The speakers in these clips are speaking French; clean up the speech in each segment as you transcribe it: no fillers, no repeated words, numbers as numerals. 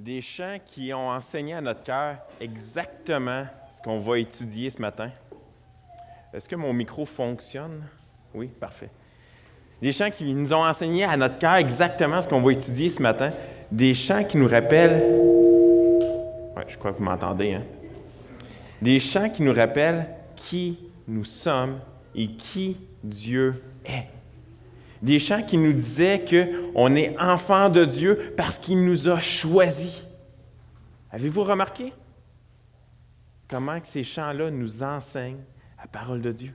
des chants qui ont enseigné à notre cœur exactement ce qu'on va étudier ce matin. Est-ce que mon micro fonctionne? Oui, parfait. Des chants qui nous ont enseigné à notre cœur exactement ce qu'on va étudier ce matin. Des chants qui nous rappellent... Oui, je crois que vous m'entendez, hein? Des chants qui nous rappellent qui nous sommes et qui Dieu est. Des chants qui nous disaient qu'on est enfant de Dieu parce qu'il nous a choisis. Avez-vous remarqué comment que ces chants-là nous enseignent la parole de Dieu?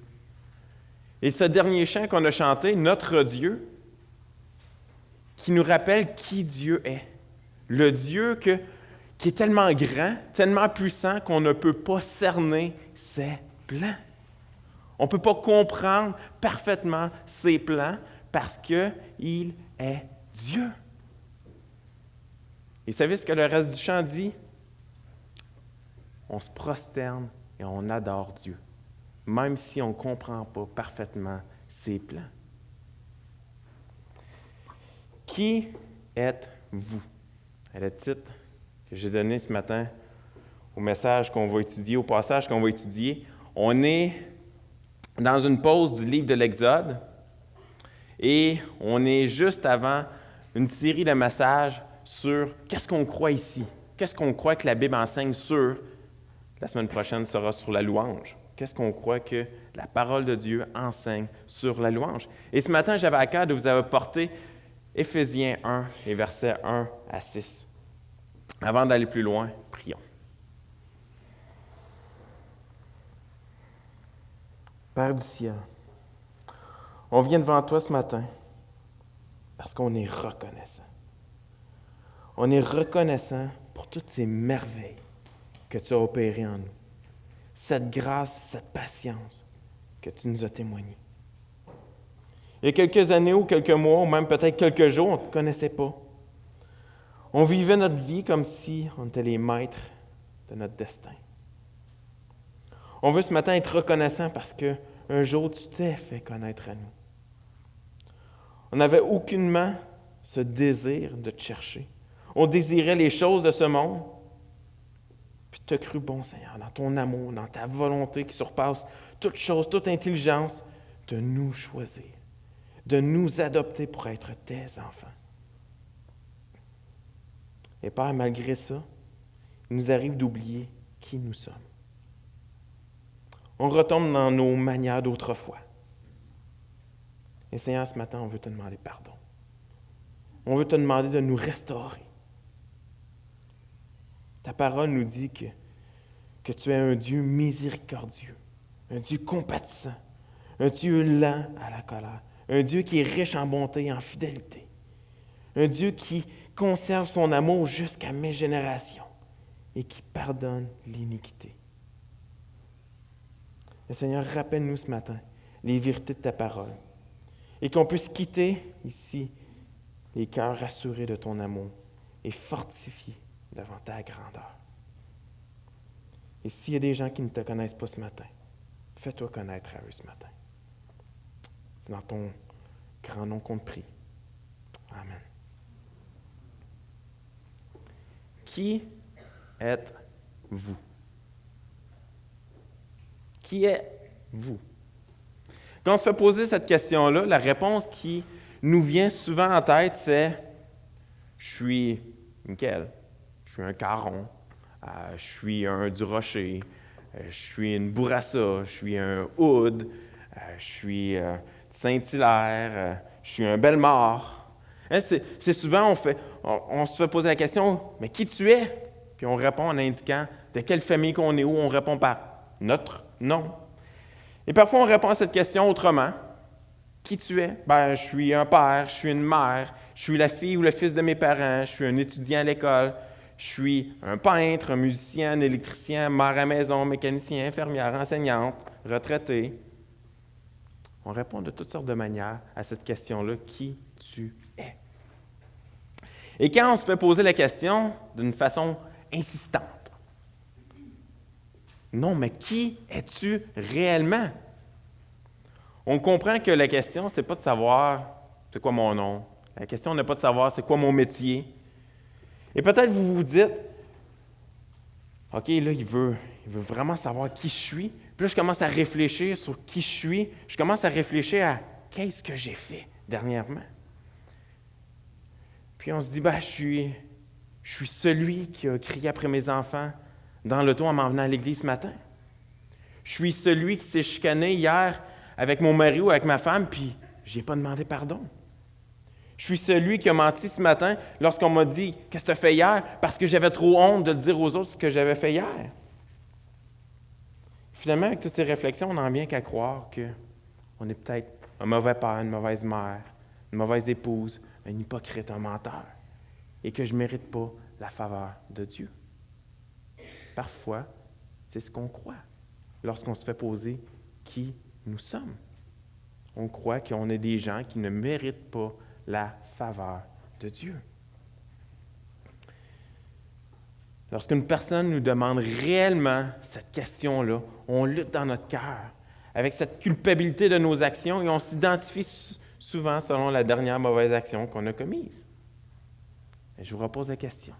Et ce dernier chant qu'on a chanté, Notre Dieu, qui nous rappelle qui Dieu est. Le Dieu qui est tellement grand, tellement puissant qu'on ne peut pas cerner ses plans. On ne peut pas comprendre parfaitement ses plans parce qu'il est Dieu. Et vous savez ce que le reste du chant dit? On se prosterne et on adore Dieu, même si on ne comprend pas parfaitement ses plans. Qui êtes-vous? C'est le titre que j'ai donné ce matin au message qu'on va étudier, au passage qu'on va étudier. On est dans une pause du livre de l'Exode et on est juste avant une série de messages sur qu'est-ce qu'on croit ici, qu'est-ce qu'on croit que la Bible enseigne sur, la semaine prochaine sera sur la louange. Qu'est-ce qu'on croit que la parole de Dieu enseigne sur la louange? Et ce matin, j'avais à cœur de vous apporter Éphésiens 1, les versets 1 à 6. Avant d'aller plus loin, prions. Père du ciel, on vient devant toi ce matin parce qu'on est reconnaissant. On est reconnaissant pour toutes ces merveilles que tu as opérées en nous. Cette grâce, cette patience que tu nous as témoignée. Il y a quelques années ou quelques mois, ou même peut-être quelques jours, on ne te connaissait pas. On vivait notre vie comme si on était les maîtres de notre destin. On veut ce matin être reconnaissant parce qu'un jour, tu t'es fait connaître à nous. On n'avait aucunement ce désir de te chercher. On désirait les choses de ce monde. Puis tu as cru, bon Seigneur, dans ton amour, dans ta volonté qui surpasse toute chose, toute intelligence, de nous choisir, de nous adopter pour être tes enfants. Et Père, malgré ça, il nous arrive d'oublier qui nous sommes. On retombe dans nos manières d'autrefois. Et Seigneur, ce matin, on veut te demander pardon. On veut te demander de nous restaurer. Ta parole nous dit que tu es un Dieu miséricordieux, un Dieu compatissant, un Dieu lent à la colère, un Dieu qui est riche en bonté et en fidélité, un Dieu qui conserve son amour jusqu'à mes générations et qui pardonne l'iniquité. Et Seigneur, rappelle-nous ce matin les vérités de ta parole et qu'on puisse quitter ici les cœurs rassurés de ton amour et fortifiés devant ta grandeur. Et s'il y a des gens qui ne te connaissent pas ce matin, fais-toi connaître à eux ce matin. C'est dans ton grand nom qu'on te prie. Amen. Qui êtes-vous? Qui êtes-vous? Quand on se fait poser cette question-là, la réponse qui nous vient souvent en tête, c'est « Je suis Michael, je suis un Caron, je suis un Durocher, je suis une Bourassa, je suis un Oud, je suis Saint-Hilaire, je suis un Bellemare. » C'est souvent, on se fait poser la question « Mais qui tu es? » Puis on répond en indiquant de quelle famille qu'on est, ou on répond par notre nom. Et parfois, on répond à cette question autrement. Qui tu es? Je suis un père, je suis une mère, je suis la fille ou le fils de mes parents, je suis un étudiant à l'école, je suis un peintre, un musicien, un électricien, mère à la maison, mécanicien, infirmière, enseignante, retraité. On répond de toutes sortes de manières à cette question-là, qui tu es? Et quand on se fait poser la question d'une façon insistante, non, mais qui es-tu réellement? On comprend que la question, ce n'est pas de savoir c'est quoi mon nom. La question n'est pas de savoir c'est quoi mon métier. Et peut-être vous vous dites, OK, là, il veut vraiment savoir qui je suis. Puis là, je commence à réfléchir sur qui je suis. Je commence à réfléchir à qu'est-ce que j'ai fait dernièrement. Puis on se dit, je suis celui qui a crié après mes enfants dans l'auto en m'en venant à l'église ce matin. Je suis celui qui s'est chicané hier avec mon mari ou avec ma femme, puis je n'ai pas demandé pardon. Je suis celui qui a menti ce matin lorsqu'on m'a dit « Qu'est-ce que tu as fait hier? » parce que j'avais trop honte de dire aux autres ce que j'avais fait hier. Finalement, avec toutes ces réflexions, on n'en vient qu'à croire qu'on est peut-être un mauvais père, une mauvaise mère, une mauvaise épouse, un hypocrite, un menteur, et que je ne mérite pas la faveur de Dieu. Parfois, c'est ce qu'on croit lorsqu'on se fait poser qui nous sommes. On croit qu'on est des gens qui ne méritent pas la faveur de Dieu. Lorsqu'une personne nous demande réellement cette question-là, on lutte dans notre cœur avec cette culpabilité de nos actions et on s'identifie souvent selon la dernière mauvaise action qu'on a commise. Et je vous repose la question.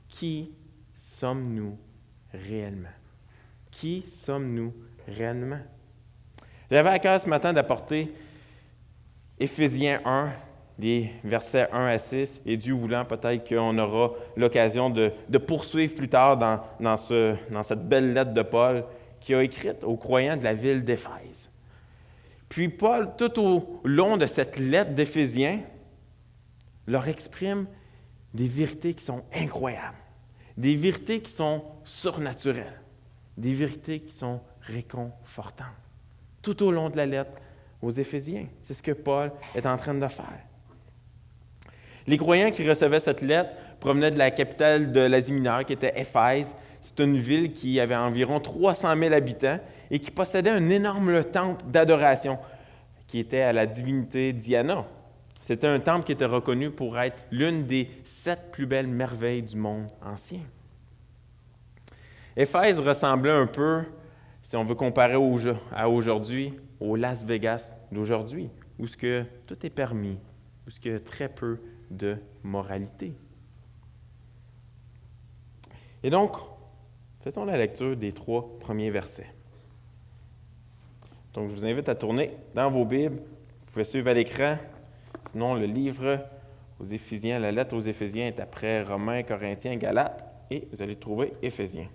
Qui sommes-nous réellement? Qui sommes-nous réellement? J'avais à cœur ce matin d'apporter Éphésiens 1, les versets 1 à 6, et Dieu voulant, peut-être qu'on aura l'occasion de poursuivre plus tard dans cette belle lettre de Paul qui a écrite aux croyants de la ville d'Éphèse. Puis Paul, tout au long de cette lettre d'Éphésiens, leur exprime des vérités qui sont incroyables, des vérités qui sont surnaturelles, des vérités qui sont réconfortantes. Tout au long de la lettre aux Éphésiens, c'est ce que Paul est en train de faire. Les croyants qui recevaient cette lettre provenaient de la capitale de l'Asie mineure, qui était Éphèse. C'est une ville qui avait environ 300 000 habitants et qui possédait un énorme temple d'adoration qui était à la divinité Diana. C'était un temple qui était reconnu pour être l'une des 7 plus belles merveilles du monde ancien. Éphèse ressemblait un peu, si on veut comparer à aujourd'hui, au Las Vegas d'aujourd'hui, où ce que tout est permis, où ce qu'il y a très peu de moralité. Et donc, faisons la lecture des 3 premiers versets. Donc, je vous invite à tourner dans vos Bibles. Vous pouvez suivre à l'écran. Sinon, le livre aux Éphésiens, la lettre aux Éphésiens est après Romains, Corinthiens, Galates, et vous allez trouver Éphésiens.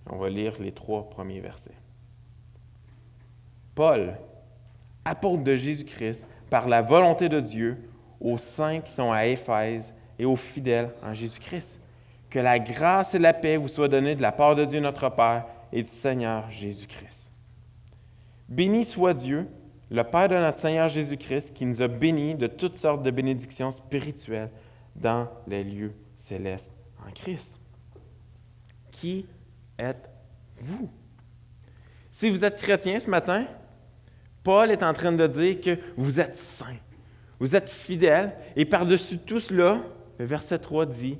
On va lire les 3 premiers versets. Paul, apôtre de Jésus-Christ, par la volonté de Dieu, aux saints qui sont à Éphèse et aux fidèles en Jésus-Christ. Que la grâce et la paix vous soient données de la part de Dieu notre Père et du Seigneur Jésus-Christ. Béni soit Dieu, le Père de notre Seigneur Jésus-Christ, qui nous a bénis de toutes sortes de bénédictions spirituelles dans les lieux célestes en Christ. Qui êtes-vous? Si vous êtes chrétien ce matin, Paul est en train de dire que vous êtes saints. Vous êtes fidèles, et par-dessus tout cela, le verset 3 dit,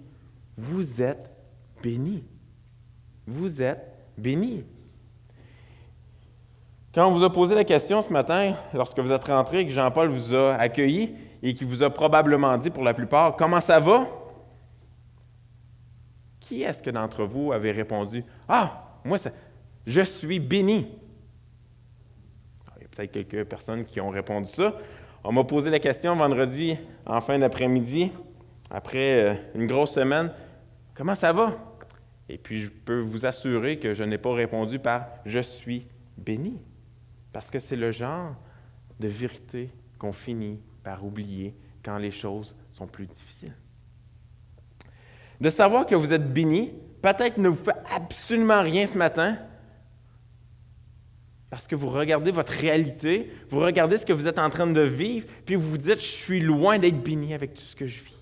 vous êtes bénis. Vous êtes bénis. Quand on vous a posé la question ce matin, lorsque vous êtes rentré, que Jean-Paul vous a accueilli et qui vous a probablement dit pour la plupart, « Comment ça va? » Qui est-ce que d'entre vous avait répondu, « Ah, moi, je suis béni. » Il y a peut-être quelques personnes qui ont répondu ça. On m'a posé la question vendredi, en fin d'après-midi, après une grosse semaine, « Comment ça va? » Et puis, je peux vous assurer que je n'ai pas répondu par « Je suis béni », parce que c'est le genre de vérité qu'on finit par oublier quand les choses sont plus difficiles. De savoir que vous êtes béni, peut-être ne vous fait absolument rien ce matin, parce que vous regardez votre réalité, vous regardez ce que vous êtes en train de vivre, puis vous vous dites, je suis loin d'être béni avec tout ce que je vis.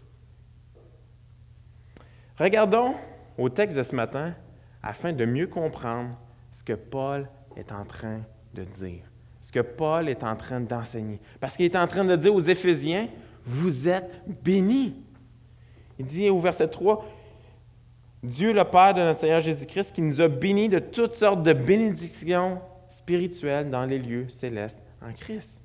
Regardons au texte de ce matin, afin de mieux comprendre ce que Paul est en train de dire, ce que Paul est en train d'enseigner. Parce qu'il est en train de dire aux Éphésiens, vous êtes bénis. Il dit au verset 3, Dieu le Père de notre Seigneur Jésus-Christ qui nous a bénis de toutes sortes de bénédictions spirituelles dans les lieux célestes en Christ.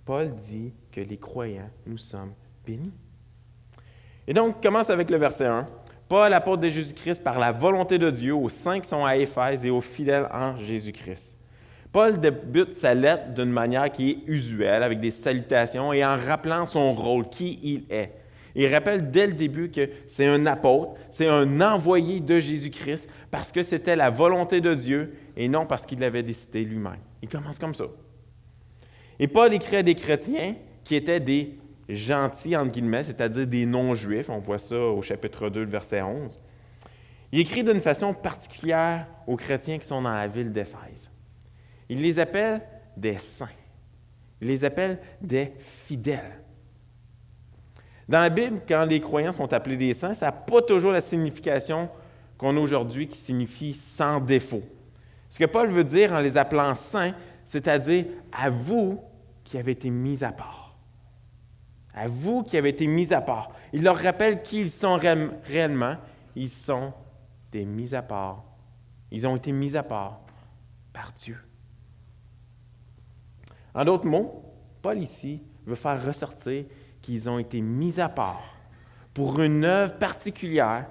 Paul dit que les croyants, nous sommes béni. Et donc, commence avec le verset 1. Paul, apôtre de Jésus-Christ, par la volonté de Dieu, aux saints qui sont à Éphèse et aux fidèles en Jésus-Christ. Paul débute sa lettre d'une manière qui est usuelle, avec des salutations et en rappelant son rôle, qui il est. Il rappelle dès le début que c'est un apôtre, c'est un envoyé de Jésus-Christ, parce que c'était la volonté de Dieu et non parce qu'il l'avait décidé lui-même. Il commence comme ça. Et Paul écrit à des chrétiens qui étaient des gentils, entre guillemets, c'est-à-dire des non-juifs. On voit ça au chapitre 2, verset 11. Il écrit d'une façon particulière aux chrétiens qui sont dans la ville d'Éphèse. Il les appelle des saints. Il les appelle des fidèles. Dans la Bible, quand les croyants sont appelés des saints, ça n'a pas toujours la signification qu'on a aujourd'hui qui signifie sans défaut. Ce que Paul veut dire en les appelant saints, c'est-à-dire à vous qui avez été mis à part. À vous qui avez été mis à part. Il leur rappelle qui ils sont réellement. Ils sont des mis à part. Ils ont été mis à part par Dieu. En d'autres mots, Paul ici veut faire ressortir qu'ils ont été mis à part pour une œuvre particulière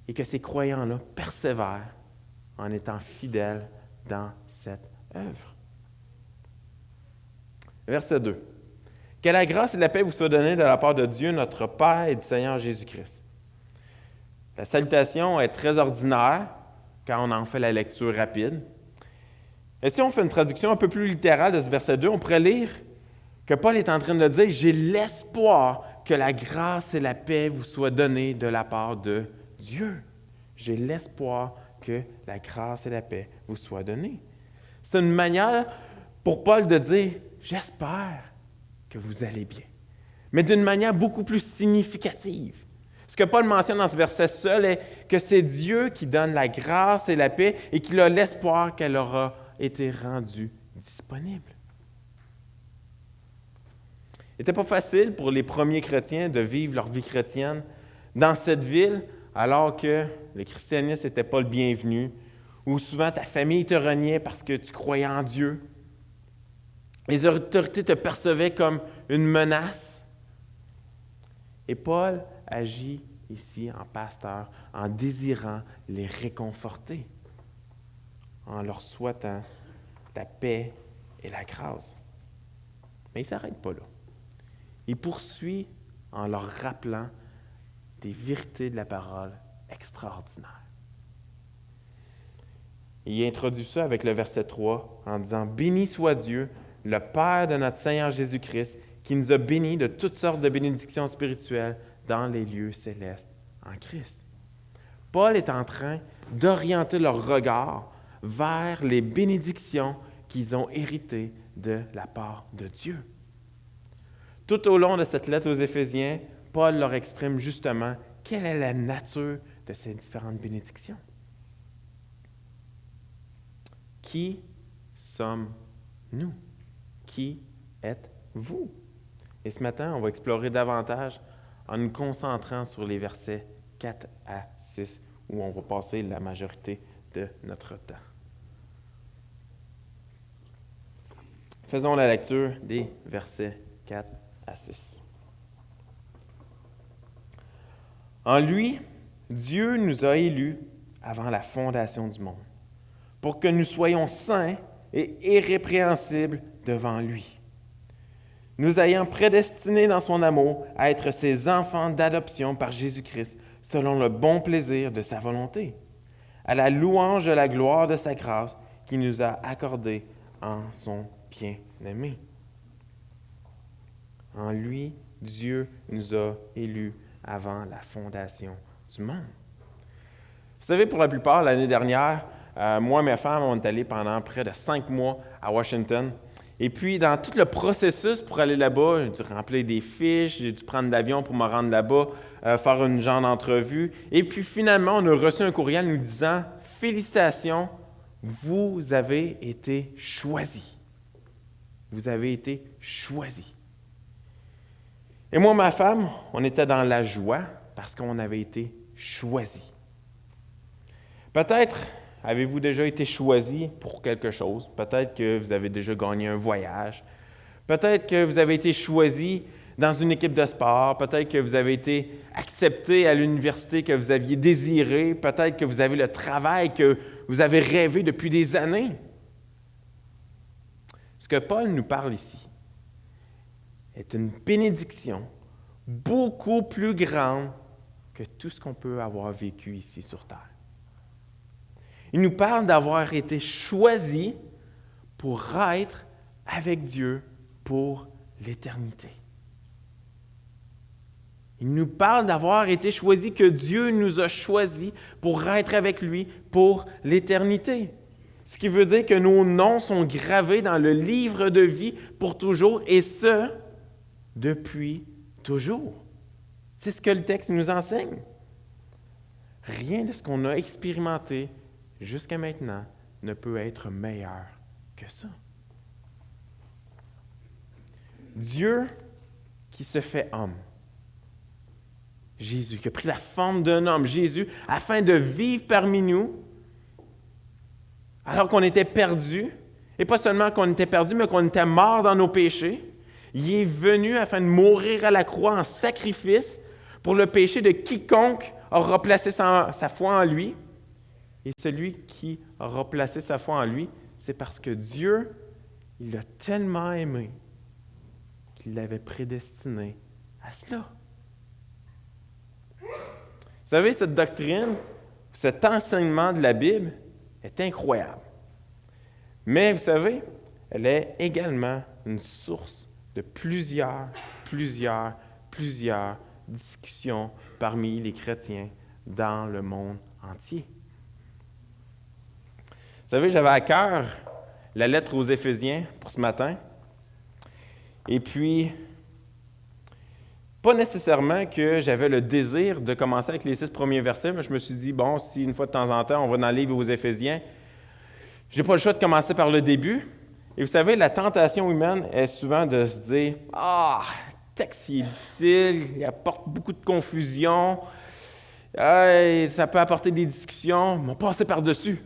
et que ces croyants-là persévèrent en étant fidèles dans cette œuvre. Verset 2. Que la grâce et la paix vous soient données de la part de Dieu, notre Père et du Seigneur Jésus-Christ. La salutation est très ordinaire quand on en fait la lecture rapide. Et si on fait une traduction un peu plus littérale de ce verset 2, on pourrait lire que Paul est en train de dire « J'ai l'espoir que la grâce et la paix vous soient données de la part de Dieu. J'ai l'espoir que la grâce et la paix vous soient données. » C'est une manière pour Paul de dire « J'espère que vous allez bien. » Mais d'une manière beaucoup plus significative. Ce que Paul mentionne dans ce verset seul est que c'est Dieu qui donne la grâce et la paix et qu'il a l'espoir qu'elle aura été rendue disponible. Il n'était pas facile pour les premiers chrétiens de vivre leur vie chrétienne dans cette ville alors que le christianisme n'était pas le bienvenu, ou souvent ta famille te reniait parce que tu croyais en Dieu. Les autorités te percevaient comme une menace. Et Paul agit ici en pasteur en désirant les réconforter, en leur souhaitant la paix et la grâce. Mais il ne s'arrête pas là. Il poursuit en leur rappelant des vérités de la parole extraordinaires. Il introduit ça avec le verset 3 en disant « Béni soit Dieu, le Père de notre Seigneur Jésus-Christ, qui nous a bénis de toutes sortes de bénédictions spirituelles dans les lieux célestes en Christ. » Paul est en train d'orienter leur regard vers les bénédictions qu'ils ont héritées de la part de Dieu. Tout au long de cette lettre aux Éphésiens, Paul leur exprime justement quelle est la nature de ces différentes bénédictions. Qui sommes-nous? Qui êtes-vous? Et ce matin, on va explorer davantage en nous concentrant sur les versets 4 à 6, où on va passer la majorité de notre temps. Faisons la lecture des versets 4 à 6. En lui, Dieu nous a élus avant la fondation du monde, pour que nous soyons saints et irrépréhensibles devant lui, nous ayant prédestinés dans son amour à être ses enfants d'adoption par Jésus-Christ, selon le bon plaisir de sa volonté, à la louange de la gloire de sa grâce qu'il nous a accordée en son bien-aimé. En lui, Dieu nous a élus avant la fondation du monde. Vous savez, pour la plupart, l'année dernière, moi et ma femme, on est allés pendant près de 5 mois à Washington. Et puis, dans tout le processus pour aller là-bas, j'ai dû remplir des fiches, j'ai dû prendre l'avion pour me rendre là-bas, faire une genre d'entrevue. Et puis, finalement, on a reçu un courriel nous disant « Félicitations, vous avez été choisis. Vous avez été choisis. » Et moi et ma femme, on était dans la joie parce qu'on avait été choisis. Peut-être avez-vous déjà été choisi pour quelque chose. Peut-être que vous avez déjà gagné un voyage. Peut-être que vous avez été choisi dans une équipe de sport, peut-être que vous avez été accepté à l'université que vous aviez désiré, peut-être que vous avez le travail que vous avez rêvé depuis des années. Ce que Paul nous parle ici est une bénédiction beaucoup plus grande que tout ce qu'on peut avoir vécu ici sur terre. Il nous parle d'avoir été choisi pour être avec Dieu pour l'éternité. Il nous parle d'avoir été choisi, que Dieu nous a choisis pour être avec lui pour l'éternité. Ce qui veut dire que nos noms sont gravés dans le livre de vie pour toujours, et ce, depuis toujours. C'est ce que le texte nous enseigne. Rien de ce qu'on a expérimenté jusqu'à maintenant ne peut être meilleur que ça. Dieu qui se fait homme, Jésus, qui a pris la forme d'un homme, Jésus, afin de vivre parmi nous, alors qu'on était perdus, et pas seulement qu'on était perdus, mais qu'on était morts dans nos péchés. Il est venu afin de mourir à la croix en sacrifice pour le péché de quiconque aura placé sa foi en lui. Et celui qui aura placé sa foi en lui, c'est parce que Dieu, il l'a tellement aimé qu'il l'avait prédestiné à cela. Vous savez, cette doctrine, cet enseignement de la Bible est incroyable. Mais vous savez, elle est également une source de plusieurs discussions parmi les chrétiens dans le monde entier. Vous savez, j'avais à cœur la lettre aux Éphésiens pour ce matin. Et puis, pas nécessairement que j'avais le désir de commencer avec les 6 premiers versets, mais je me suis dit, bon, si une fois de temps en temps, on va dans le livre aux Éphésiens, j'ai pas le choix de commencer par le début. Et vous savez, la tentation humaine est souvent de se dire, « Ah, le texte il est difficile, il apporte beaucoup de confusion, ça peut apporter des discussions, mais on va passer par-dessus. »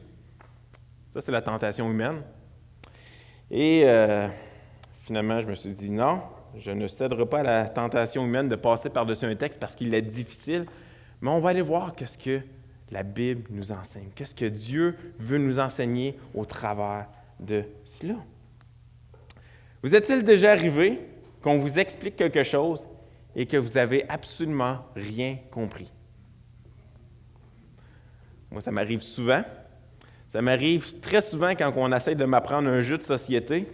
Ça, c'est la tentation humaine. Et finalement, je me suis dit, non, je ne céderai pas à la tentation humaine de passer par-dessus un texte parce qu'il est difficile, mais on va aller voir qu'est-ce que la Bible nous enseigne, qu'est-ce que Dieu veut nous enseigner au travers de cela. Vous est-il déjà arrivé qu'on vous explique quelque chose et que vous n'avez absolument rien compris? Moi, ça m'arrive souvent. Ça m'arrive très souvent quand on essaie de m'apprendre un jeu de société.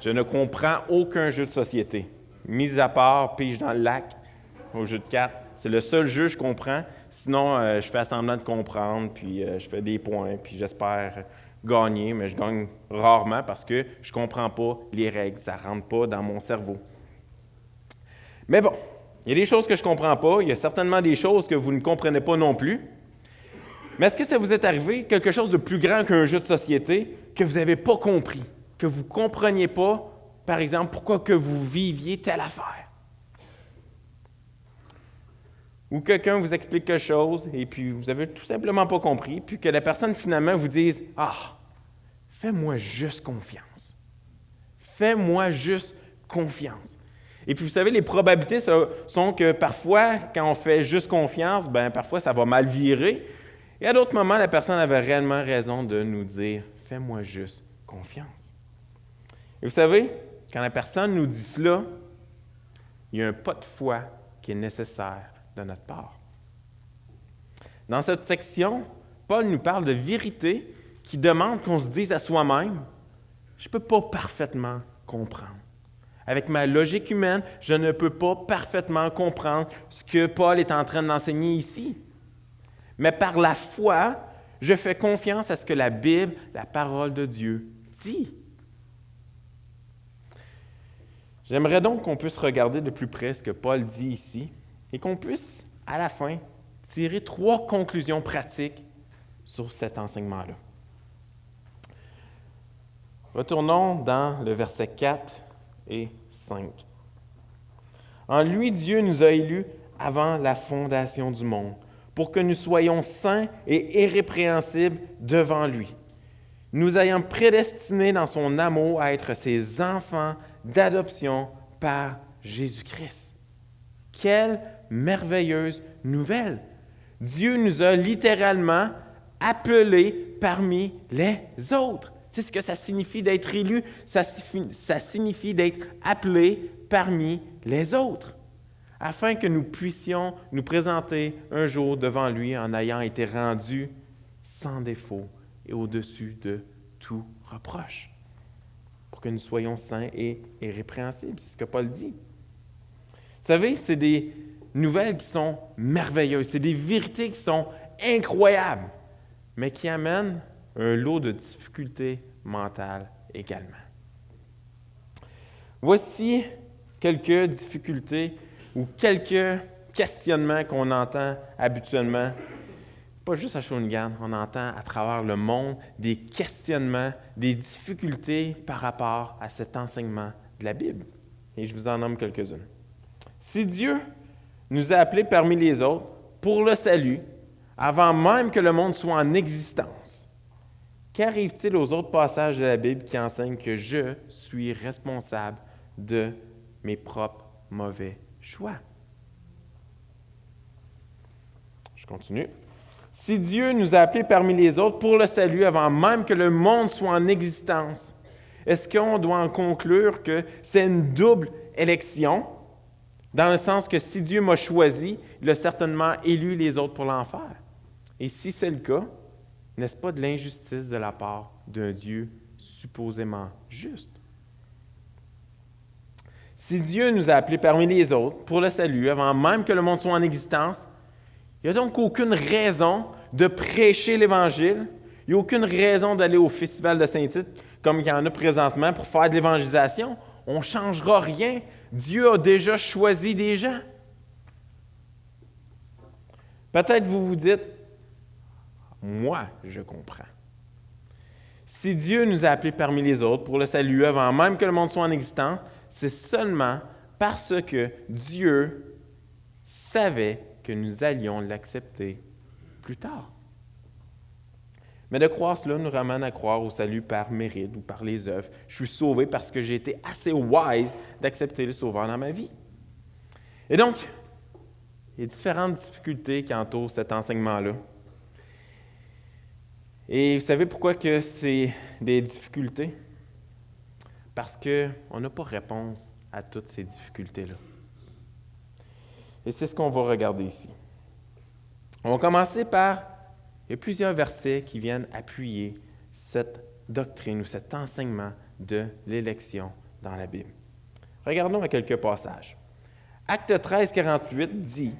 Je ne comprends aucun jeu de société. Mis à part Pige dans le lac, au jeu de cartes. C'est le seul jeu que je comprends. Sinon, je fais semblant de comprendre, puis je fais des points, puis j'espère gagner, mais je gagne rarement parce que je ne comprends pas les règles. Ça ne rentre pas dans mon cerveau. Mais bon, il y a des choses que je ne comprends pas. Il y a certainement des choses que vous ne comprenez pas non plus. Mais est-ce que ça vous est arrivé quelque chose de plus grand qu'un jeu de société que vous n'avez pas compris, que vous ne compreniez pas, par exemple, pourquoi que vous viviez telle affaire? Ou quelqu'un vous explique quelque chose et puis vous n'avez tout simplement pas compris, puis que la personne finalement vous dise « Ah, fais-moi juste confiance. Fais-moi juste confiance. » Et puis vous savez, les probabilités sont que parfois, quand on fait juste confiance, bien parfois ça va mal virer. Et à d'autres moments, la personne avait réellement raison de nous dire « Fais-moi juste confiance. » Et vous savez, quand la personne nous dit cela, il y a un pas de foi qui est nécessaire de notre part. Dans cette section, Paul nous parle de vérité qui demande qu'on se dise à soi-même « Je ne peux pas parfaitement comprendre. Avec ma logique humaine, je ne peux pas parfaitement comprendre ce que Paul est en train d'enseigner ici. Mais par la foi, je fais confiance à ce que la Bible, la parole de Dieu, dit. » J'aimerais donc qu'on puisse regarder de plus près ce que Paul dit ici et qu'on puisse, à la fin, tirer 3 conclusions pratiques sur cet enseignement-là. Retournons dans le verset 4 et 5. « En lui, Dieu nous a élus avant la fondation du monde, pour que nous soyons saints et irrépréhensibles devant lui, nous ayant prédestinés dans son amour à être ses enfants d'adoption par Jésus-Christ. Quelle merveilleuse nouvelle! Dieu nous a littéralement appelés parmi les autres. C'est ce que ça signifie d'être élu, ça signifie d'être appelé parmi les autres, afin que nous puissions nous présenter un jour devant lui en ayant été rendus sans défaut et au-dessus de tout reproche, pour que nous soyons saints et irrépréhensibles. C'est ce que Paul dit. Vous savez, c'est des nouvelles qui sont merveilleuses, c'est des vérités qui sont incroyables, mais qui amènent un lot de difficultés mentales également. Voici quelques difficultés ou quelques questionnements qu'on entend habituellement, pas juste à Shawinigan, on entend à travers le monde des questionnements, des difficultés par rapport à cet enseignement de la Bible. Et je vous en nomme quelques-unes. Si Dieu nous a appelés parmi les autres pour le salut, avant même que le monde soit en existence, qu'arrive-t-il aux autres passages de la Bible qui enseignent que je suis responsable de mes propres mauvais choix? Je continue. Si Dieu nous a appelés parmi les autres pour le salut avant même que le monde soit en existence, est-ce qu'on doit en conclure que c'est une double élection, dans le sens que si Dieu m'a choisi, il a certainement élu les autres pour l'enfer? Et si c'est le cas, n'est-ce pas de l'injustice de la part d'un Dieu supposément juste? Si Dieu nous a appelés parmi les autres pour le salut, avant même que le monde soit en existence, il n'y a donc aucune raison de prêcher l'Évangile, il n'y a aucune raison d'aller au Festival de Saint-Tite, comme il y en a présentement, pour faire de l'évangélisation. On ne changera rien. Dieu a déjà choisi des gens. Peut-être vous vous dites, moi, je comprends. Si Dieu nous a appelés parmi les autres pour le salut avant même que le monde soit en existence, c'est seulement parce que Dieu savait que nous allions l'accepter plus tard. Mais de croire cela nous ramène à croire au salut par mérite ou par les œuvres. Je suis sauvé parce que j'ai été assez wise d'accepter le Sauveur dans ma vie. Et donc, il y a différentes difficultés qui entourent cet enseignement-là. Et vous savez pourquoi que c'est des difficultés? Parce qu'on n'a pas réponse à toutes ces difficultés-là. Et c'est ce qu'on va regarder ici. On va commencer par, il y a plusieurs versets qui viennent appuyer cette doctrine ou cet enseignement de l'élection dans la Bible. Regardons à quelques passages. Acte 13, 48 dit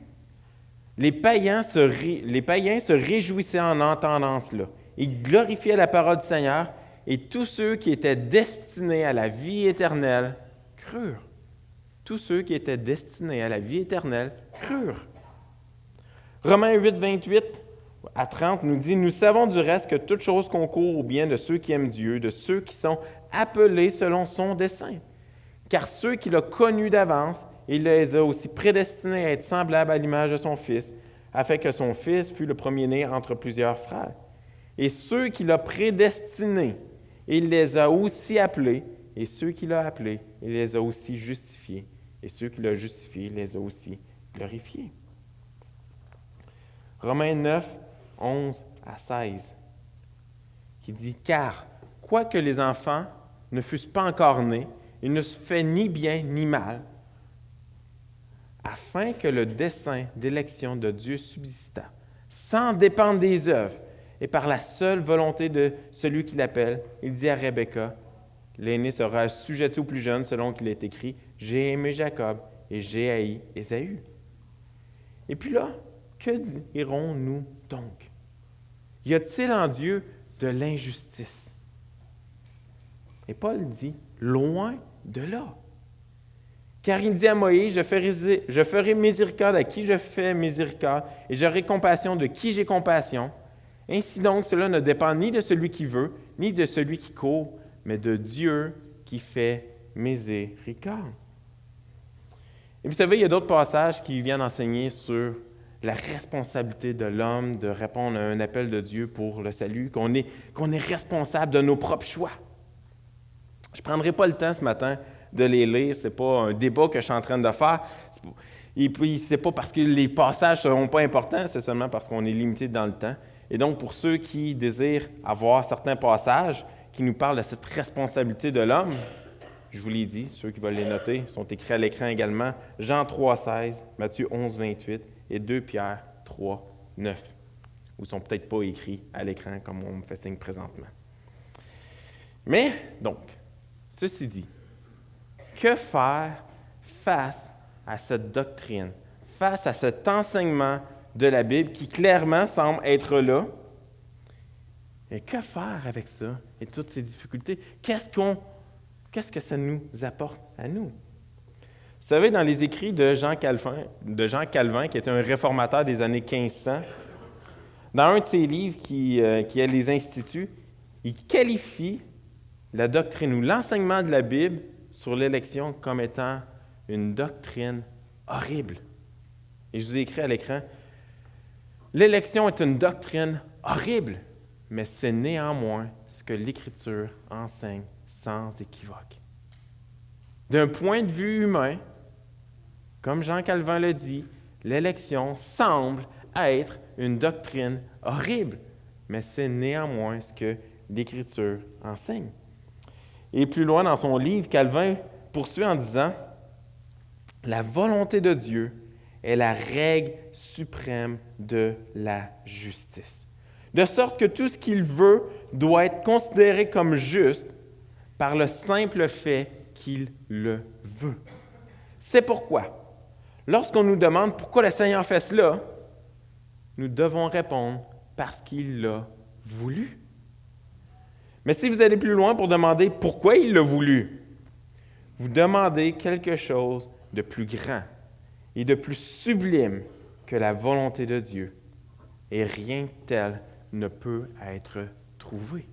« Les païens se réjouissaient en entendant cela. Ils glorifiaient la parole du Seigneur et tous ceux qui étaient destinés à la vie éternelle crurent. » Tous ceux qui étaient destinés à la vie éternelle crurent. Romains 8, 28 à 30 nous dit « Nous savons du reste que toute chose concourt au bien de ceux qui aiment Dieu, de ceux qui sont appelés selon son dessein. Car ceux qu'il a connus d'avance, il les a aussi prédestinés à être semblables à l'image de son Fils, afin que son Fils fût le premier-né entre plusieurs frères. Et ceux qu'il a prédestinés, il les a aussi appelés, et ceux qu'il a appelés, il les a aussi justifiés, et ceux qu'il a justifiés, il les a aussi glorifiés. » Romains 9, 11 à 16, qui dit « Car, quoique les enfants ne fussent pas encore nés, ils ne se fait ni bien ni mal, afin que le dessein d'élection de Dieu subsistât, sans dépendre des œuvres, et par la seule volonté de celui qui l'appelle. Il dit à Rebecca, l'aîné sera assujetti au plus jeune, selon qu'il est écrit, « J'ai aimé Jacob et j'ai haï Ésaü. » Et puis là, que dirons-nous donc? Y a-t-il en Dieu de l'injustice? Et Paul dit, loin de là. Car il dit à Moïse, je ferai miséricorde à qui je fais miséricorde, et j'aurai compassion de qui j'ai compassion. Ainsi donc, cela ne dépend ni de celui qui veut, ni de celui qui court, mais de Dieu qui fait miséricorde. Et vous savez, il y a d'autres passages qui viennent enseigner sur la responsabilité de l'homme de répondre à un appel de Dieu pour le salut, qu'on est responsable de nos propres choix. Je ne prendrai pas le temps ce matin de les lire. Ce n'est pas un débat que je suis en train de faire. Et puis, ce n'est pas parce que les passages ne seront pas importants, c'est seulement parce qu'on est limité dans le temps. Et donc, pour ceux qui désirent avoir certains passages qui nous parlent de cette responsabilité de l'homme, je vous l'ai dit, ceux qui veulent les noter sont écrits à l'écran également. Jean 3,16, Matthieu 11, 28 et 2 Pierre 3, 9. Ou ne sont peut-être pas écrits à l'écran comme on me fait signe présentement. Mais, donc, ceci dit, que faire face à cette doctrine, face à cet enseignement de la Bible qui clairement semble être là? Et que faire avec ça et toutes ces difficultés? Qu'est-ce que ça nous apporte à nous? Vous savez, dans les écrits de Jean Calvin, qui était un réformateur des années 1500, dans un de ses livres qui est les Instituts, il qualifie la doctrine ou l'enseignement de la Bible sur l'élection comme étant une doctrine horrible. Et je vous ai écrit à l'écran, l'élection est une doctrine horrible, mais c'est néanmoins ce que l'Écriture enseigne sans équivoque. D'un point de vue humain, comme Jean Calvin le dit, l'élection semble être une doctrine horrible, mais c'est néanmoins ce que l'Écriture enseigne. Et plus loin dans son livre, Calvin poursuit en disant « La volonté de Dieu est la règle suprême de la justice. De sorte que tout ce qu'il veut doit être considéré comme juste par le simple fait qu'il le veut. C'est pourquoi, lorsqu'on nous demande pourquoi le Seigneur fait cela, nous devons répondre parce qu'il l'a voulu. Mais si vous allez plus loin pour demander pourquoi il l'a voulu, vous demandez quelque chose de plus grand et de plus sublime que la volonté de Dieu. Et rien de tel ne peut être trouvé.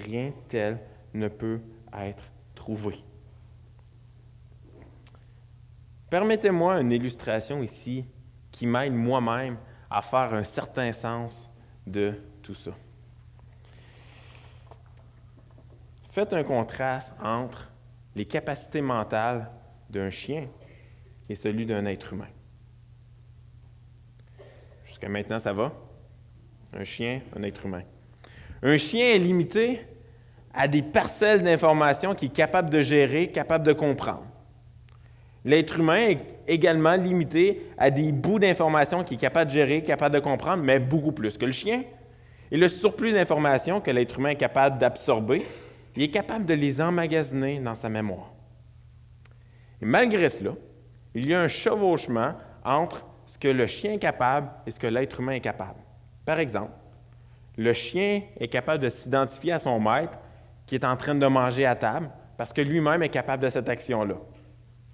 Rien de tel ne peut être trouvé. Permettez-moi une illustration ici qui m'aide moi-même à faire un certain sens de tout ça. Faites un contraste entre les capacités mentales d'un chien et celui d'un être humain. Jusqu'à maintenant, ça va? Un chien, un être humain. Un chien est limité à des parcelles d'informations qu'il est capable de gérer, capable de comprendre. L'être humain est également limité à des bouts d'informations qu'il est capable de gérer, capable de comprendre, mais beaucoup plus que le chien. Et le surplus d'informations que l'être humain est capable d'absorber, il est capable de les emmagasiner dans sa mémoire. Et malgré cela, il y a un chevauchement entre ce que le chien est capable et ce que l'être humain est capable. Par exemple, le chien est capable de s'identifier à son maître qui est en train de manger à table parce que lui-même est capable de cette action-là.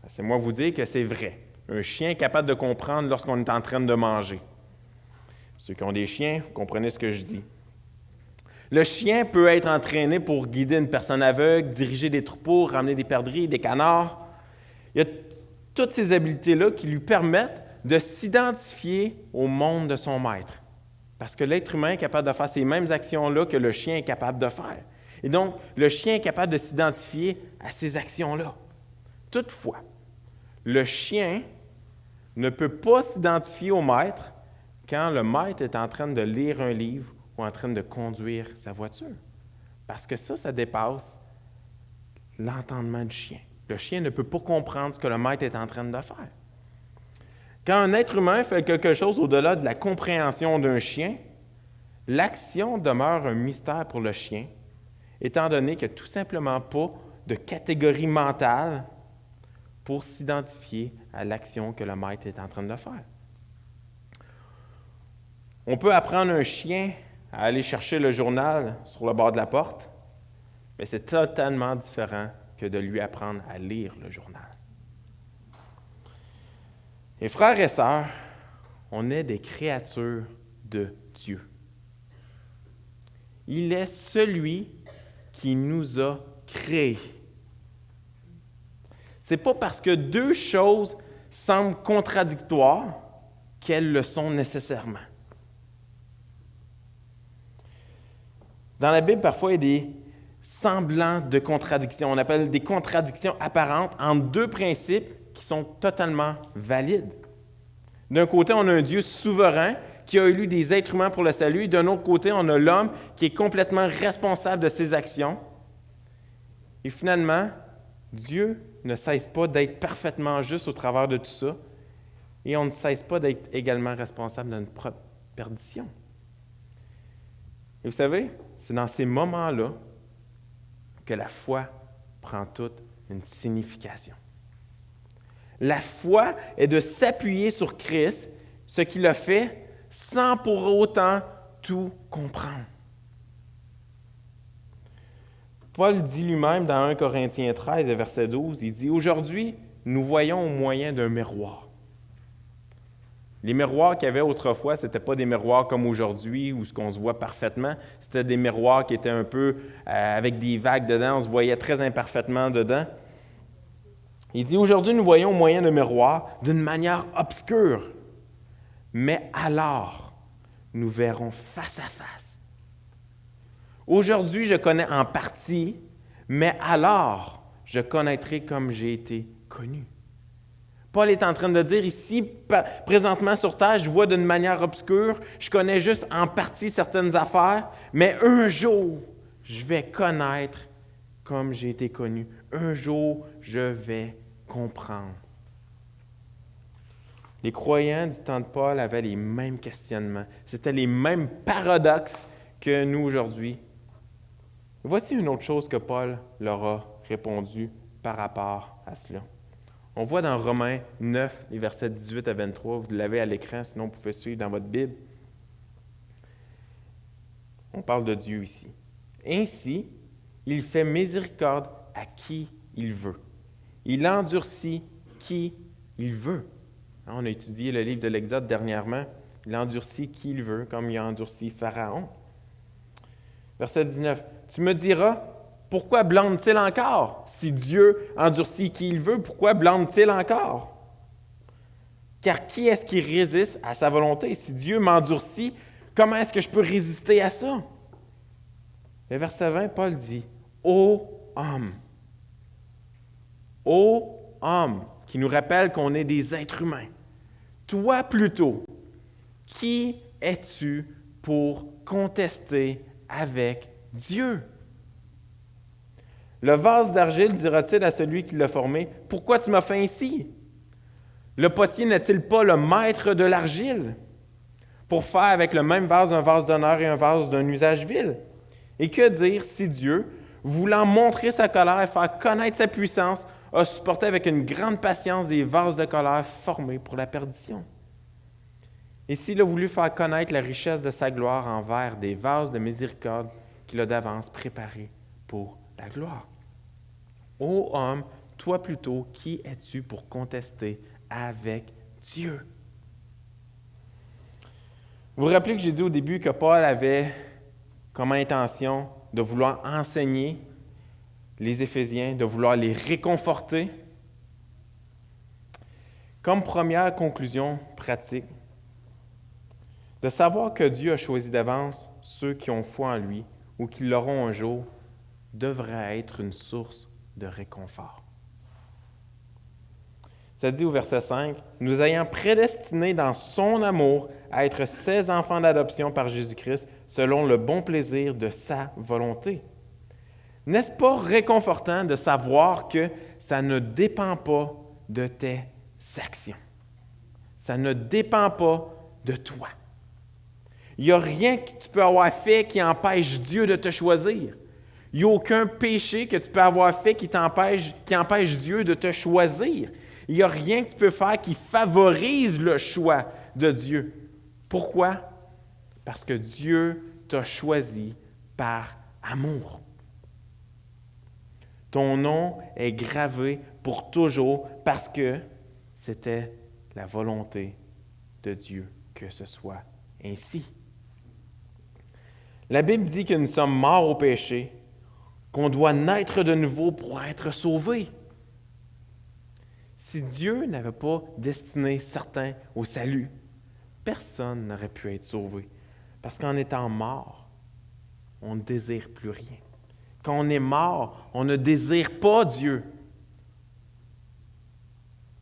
C'est moi vous dire que c'est vrai. Un chien est capable de comprendre lorsqu'on est en train de manger. Ceux qui ont des chiens, vous comprenez ce que je dis. Le chien peut être entraîné pour guider une personne aveugle, diriger des troupeaux, ramener des perdrix, des canards. Il y a toutes ces habiletés-là qui lui permettent de s'identifier au monde de son maître. Parce que l'être humain est capable de faire ces mêmes actions-là que le chien est capable de faire. Et donc, le chien est capable de s'identifier à ces actions-là. Toutefois, le chien ne peut pas s'identifier au maître quand le maître est en train de lire un livre ou en train de conduire sa voiture. Parce que ça dépasse l'entendement du chien. Le chien ne peut pas comprendre ce que le maître est en train de faire. Quand un être humain fait quelque chose au-delà de la compréhension d'un chien, l'action demeure un mystère pour le chien, étant donné qu'il n'y a tout simplement pas de catégorie mentale pour s'identifier à l'action que le maître est en train de faire. On peut apprendre un chien à aller chercher le journal sur le bord de la porte, mais c'est totalement différent que de lui apprendre à lire le journal. Et frères et sœurs, on est des créatures de Dieu. Il est celui qui nous a créés. Ce n'est pas parce que deux choses semblent contradictoires qu'elles le sont nécessairement. Dans la Bible, parfois, il y a semblant de contradiction. On appelle des contradictions apparentes entre deux principes qui sont totalement valides. D'un côté, on a un Dieu souverain qui a élu des êtres humains pour le salut. D'un autre côté, on a l'homme qui est complètement responsable de ses actions. Et finalement, Dieu ne cesse pas d'être parfaitement juste au travers de tout ça. Et on ne cesse pas d'être également responsable de notre propre perdition. Et vous savez, c'est dans ces moments-là que la foi prend toute une signification. La foi est de s'appuyer sur Christ, ce qu'il a fait, sans pour autant tout comprendre. Paul dit lui-même dans 1 Corinthiens 13, verset 12, il dit « Aujourd'hui, nous voyons au moyen d'un miroir. » Les miroirs qu'il y avait autrefois, ce n'étaient pas des miroirs comme aujourd'hui où ce qu'on se voit parfaitement. C'était des miroirs qui étaient un peu avec des vagues dedans. On se voyait très imparfaitement dedans. Il dit, aujourd'hui, nous voyons au moyen de miroir d'une manière obscure. Mais alors, nous verrons face à face. Aujourd'hui, je connais en partie, mais alors, je connaîtrai comme j'ai été connu. Paul est en train de dire ici, présentement sur terre, je vois d'une manière obscure, je connais juste en partie certaines affaires, mais un jour, je vais connaître comme j'ai été connu. Un jour, je vais comprendre. Les croyants du temps de Paul avaient les mêmes questionnements. C'était les mêmes paradoxes que nous aujourd'hui. Voici une autre chose que Paul leur a répondu par rapport à cela. On voit dans Romains 9, les versets 18 à 23, vous l'avez à l'écran, sinon vous pouvez suivre dans votre Bible. On parle de Dieu ici. Ainsi, il fait miséricorde à qui il veut. Il endurcit qui il veut. On a étudié le livre de l'Exode dernièrement. Il endurcit qui il veut, comme il a endurci Pharaon. Verset 19. Tu me diras, pourquoi blâme-t-il encore? Si Dieu endurcit qui il veut, pourquoi blâme-t-il encore? Car qui est-ce qui résiste à sa volonté? Si Dieu m'endurcit, comment est-ce que je peux résister à ça? Le verset 20, Paul dit, ô homme, qui nous rappelle qu'on est des êtres humains. Toi plutôt, qui es-tu pour contester avec Dieu? Le vase d'argile dira-t-il à celui qui l'a formé, « Pourquoi tu m'as fait ainsi? » Le potier n'est-il pas le maître de l'argile pour faire avec le même vase un vase d'honneur et un vase d'un usage vil? Et que dire si Dieu, voulant montrer sa colère et faire connaître sa puissance, a supporté avec une grande patience des vases de colère formés pour la perdition? Et s'il a voulu faire connaître la richesse de sa gloire envers des vases de miséricorde qu'il a d'avance préparés pour la gloire. Ô homme, toi plutôt, qui es-tu pour contester avec Dieu? Vous vous rappelez que j'ai dit au début que Paul avait comme intention de vouloir enseigner les Éphésiens, de vouloir les réconforter? Comme première conclusion pratique, de savoir que Dieu a choisi d'avance ceux qui ont foi en lui ou qui l'auront un jour, devrait être une source de réconfort. Ça dit au verset 5, « Nous ayant prédestinés dans son amour à être ses enfants d'adoption par Jésus-Christ, selon le bon plaisir de sa volonté. » N'est-ce pas réconfortant de savoir que ça ne dépend pas de tes actions? Ça ne dépend pas de toi. Il n'y a rien que tu peux avoir fait qui empêche Dieu de te choisir. Il n'y a aucun péché que tu peux avoir fait qui empêche Dieu de te choisir. Il n'y a rien que tu peux faire qui favorise le choix de Dieu. Pourquoi? Parce que Dieu t'a choisi par amour. Ton nom est gravé pour toujours parce que c'était la volonté de Dieu que ce soit ainsi. La Bible dit que nous sommes morts au péché, qu'on doit naître de nouveau pour être sauvés. Si Dieu n'avait pas destiné certains au salut, personne n'aurait pu être sauvé. Parce qu'en étant mort, on ne désire plus rien. Quand on est mort, on ne désire pas Dieu.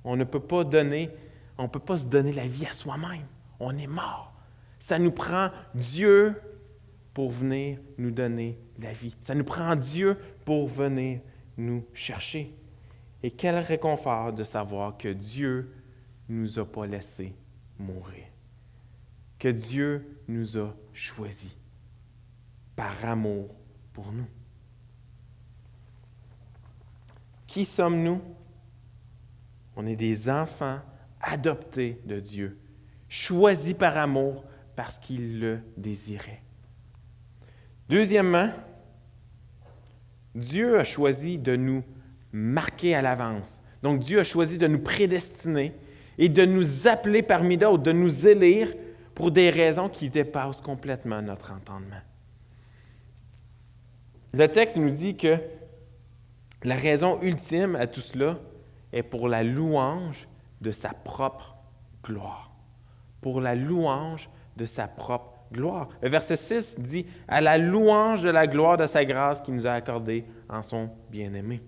On ne peut pas se donner la vie à soi-même. On est mort. Ça nous prend Dieu pour venir nous donner la vie. Ça nous prend Dieu pour venir nous chercher. Et quel réconfort de savoir que Dieu ne nous a pas laissés mourir. Que Dieu nous a choisis par amour pour nous. Qui sommes-nous? On est des enfants adoptés de Dieu, choisis par amour parce qu'il le désirait. Deuxièmement, Dieu a choisi de nous marquer à l'avance. Donc, Dieu a choisi de nous prédestiner et de nous appeler parmi d'autres, de nous élire pour des raisons qui dépassent complètement notre entendement. Le texte nous dit que la raison ultime à tout cela est pour la louange de sa propre gloire. Pour la louange de sa propre gloire. Le verset 6 dit « À la louange de la gloire de sa grâce qu'il nous a accordée en son bien-aimé ».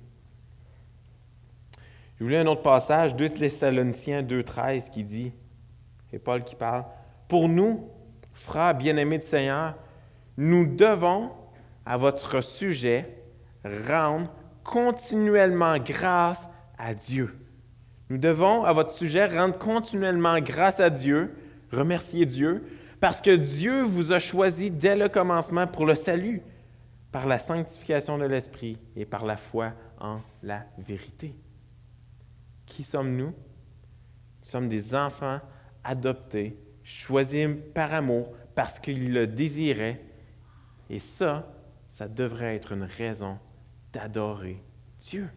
Je voulais un autre passage, 2 Thessaloniciens 2,13 qui dit, c'est Paul qui parle, « Pour nous, frères bien-aimés du Seigneur, nous devons, à votre sujet, rendre continuellement grâce à Dieu. » Nous devons, à votre sujet, rendre continuellement grâce à Dieu, remercier Dieu, parce que Dieu vous a choisi dès le commencement pour le salut, par la sanctification de l'Esprit et par la foi en la vérité. Qui sommes-nous? Nous sommes des enfants adoptés, choisis par amour, parce qu'il le désirait. Et ça devrait être une raison d'adorer Dieu,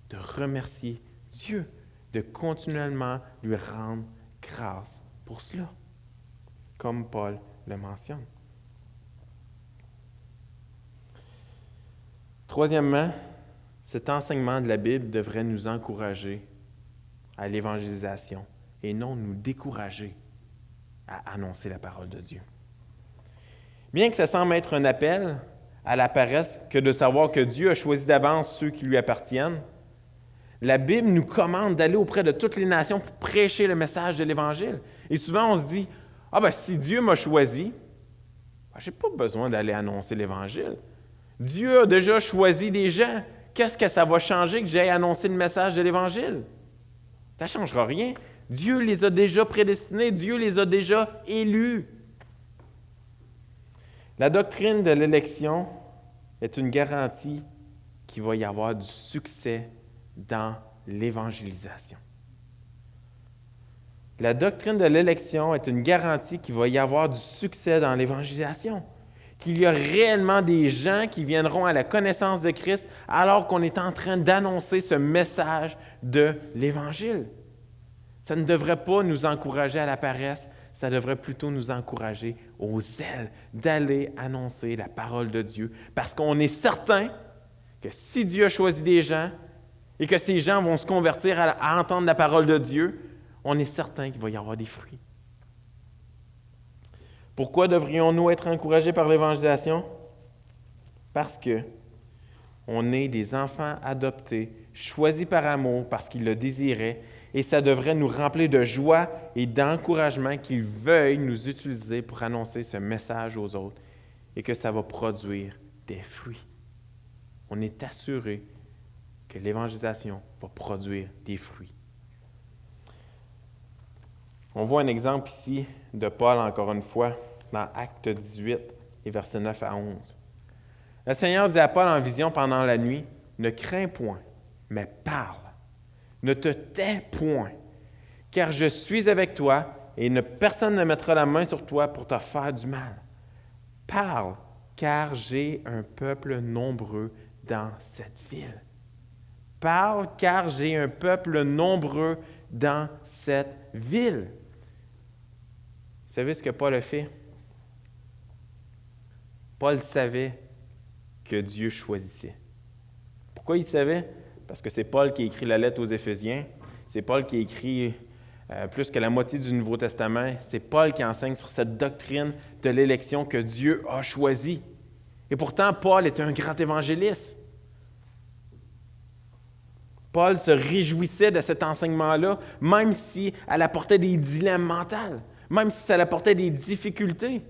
de remercier Dieu, de continuellement lui rendre grâce pour cela, comme Paul le mentionne. Troisièmement, cet enseignement de la Bible devrait nous encourager à l'évangélisation et non nous décourager à annoncer la parole de Dieu. Bien que ça semble être un appel à la paresse que de savoir que Dieu a choisi d'avance ceux qui lui appartiennent, la Bible nous commande d'aller auprès de toutes les nations pour prêcher le message de l'Évangile. Et souvent, on se dit, « Ah ben si Dieu m'a choisi, je n'ai pas besoin d'aller annoncer l'Évangile. Dieu a déjà choisi des gens. Qu'est-ce que ça va changer que j'aille annoncer le message de l'Évangile? Ça ne changera rien. Dieu les a déjà prédestinés. Dieu les a déjà élus. » La doctrine de l'élection est une garantie qu'il va y avoir du succès dans l'évangélisation. La doctrine de l'élection est une garantie qu'il va y avoir du succès dans l'évangélisation, qu'il y a réellement des gens qui viendront à la connaissance de Christ alors qu'on est en train d'annoncer ce message de l'Évangile. Ça ne devrait pas nous encourager à la paresse, ça devrait plutôt nous encourager au zèle d'aller annoncer la parole de Dieu, parce qu'on est certain que si Dieu a choisi des gens et que ces gens vont se convertir à entendre la parole de Dieu, on est certain qu'il va y avoir des fruits. Pourquoi devrions-nous être encouragés par l'évangélisation? Parce que on est des enfants adoptés, choisis par amour parce qu'il le désirait, et ça devrait nous remplir de joie et d'encouragement qu'il veuille nous utiliser pour annoncer ce message aux autres et que ça va produire des fruits. On est assuré que l'évangélisation va produire des fruits. On voit un exemple ici de Paul, encore une fois, dans Actes 18, et versets 9 à 11. Le Seigneur dit à Paul en vision pendant la nuit, « Ne crains point, mais parle. Ne te tais point, car je suis avec toi, et personne ne mettra la main sur toi pour te faire du mal. Parle, car j'ai un peuple nombreux dans cette ville. Parle, car j'ai un peuple nombreux dans cette ville. » Vous savez ce que Paul a fait? Paul savait que Dieu choisissait. Pourquoi il savait? Parce que c'est Paul qui a écrit la lettre aux Éphésiens. C'est Paul qui a écrit plus que la moitié du Nouveau Testament. C'est Paul qui enseigne sur cette doctrine de l'élection que Dieu a choisie. Et pourtant, Paul est un grand évangéliste. Paul se réjouissait de cet enseignement-là, même si elle apportait des dilemmes mentaux, même si ça apportait des difficultés.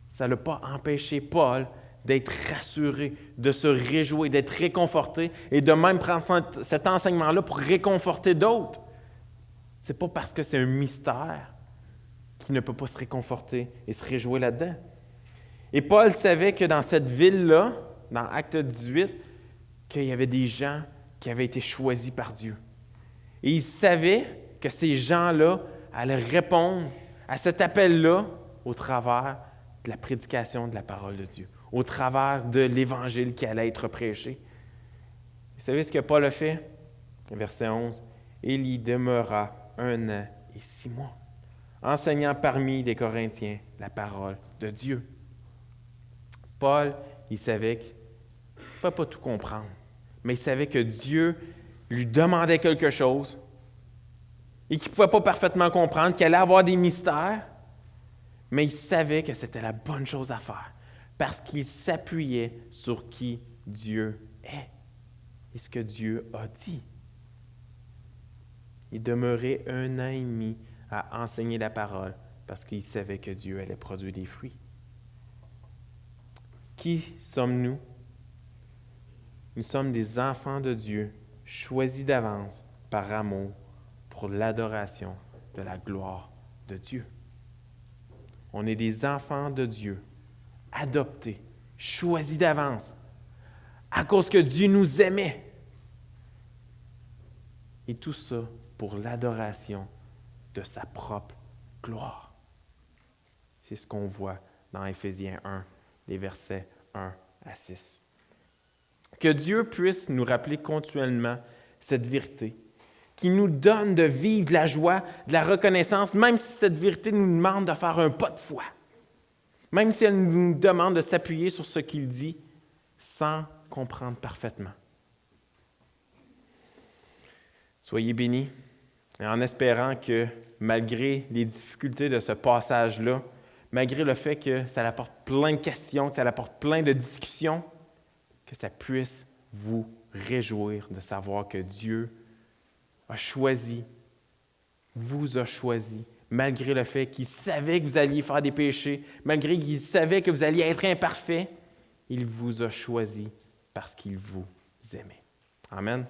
Ça n'a pas empêché Paul d'être rassuré, de se réjouir, d'être réconforté et de même prendre cet enseignement-là pour réconforter d'autres. Ce n'est pas parce que c'est un mystère qu'il ne peut pas se réconforter et se réjouir là-dedans. Et Paul savait que dans cette ville-là, dans Acte 18, qu'il y avait des gens qui avaient été choisis par Dieu. Et il savait que ces gens-là allaient répondre à cet appel-là au travers de la prédication de la parole de Dieu, au travers de l'Évangile qui allait être prêché. Vous savez ce que Paul a fait? Verset 11. « Il y demeura 1 an et 6 mois, enseignant parmi les Corinthiens la parole de Dieu. » Paul, il savait qu'il ne pouvait pas tout comprendre, mais il savait que Dieu lui demandait quelque chose et qu'il ne pouvait pas parfaitement comprendre, qu'il allait avoir des mystères, mais il savait que c'était la bonne chose à faire parce qu'il s'appuyait sur qui Dieu est et ce que Dieu a dit. Il demeurait 1 an et demi à enseigner la parole parce qu'il savait que Dieu allait produire des fruits. Qui sommes-nous? Nous sommes des enfants de Dieu, choisis d'avance par amour pour l'adoration de la gloire de Dieu. On est des enfants de Dieu, adoptés, choisis d'avance, à cause que Dieu nous aimait. Et tout ça pour l'adoration de sa propre gloire. C'est ce qu'on voit dans Éphésiens 1, les versets 1 à 6. Que Dieu puisse nous rappeler continuellement cette vérité, qui nous donne de vivre de la joie, de la reconnaissance, même si cette vérité nous demande de faire un pas de foi, même si elle nous demande de s'appuyer sur ce qu'il dit sans comprendre parfaitement. Soyez bénis, en espérant que malgré les difficultés de ce passage-là, malgré le fait que ça apporte plein de questions, que ça apporte plein de discussions, que ça puisse vous réjouir de savoir que Dieu a choisi, vous a choisi, malgré le fait qu'il savait que vous alliez faire des péchés, malgré qu'il savait que vous alliez être imparfait, il vous a choisi parce qu'il vous aimait. Amen.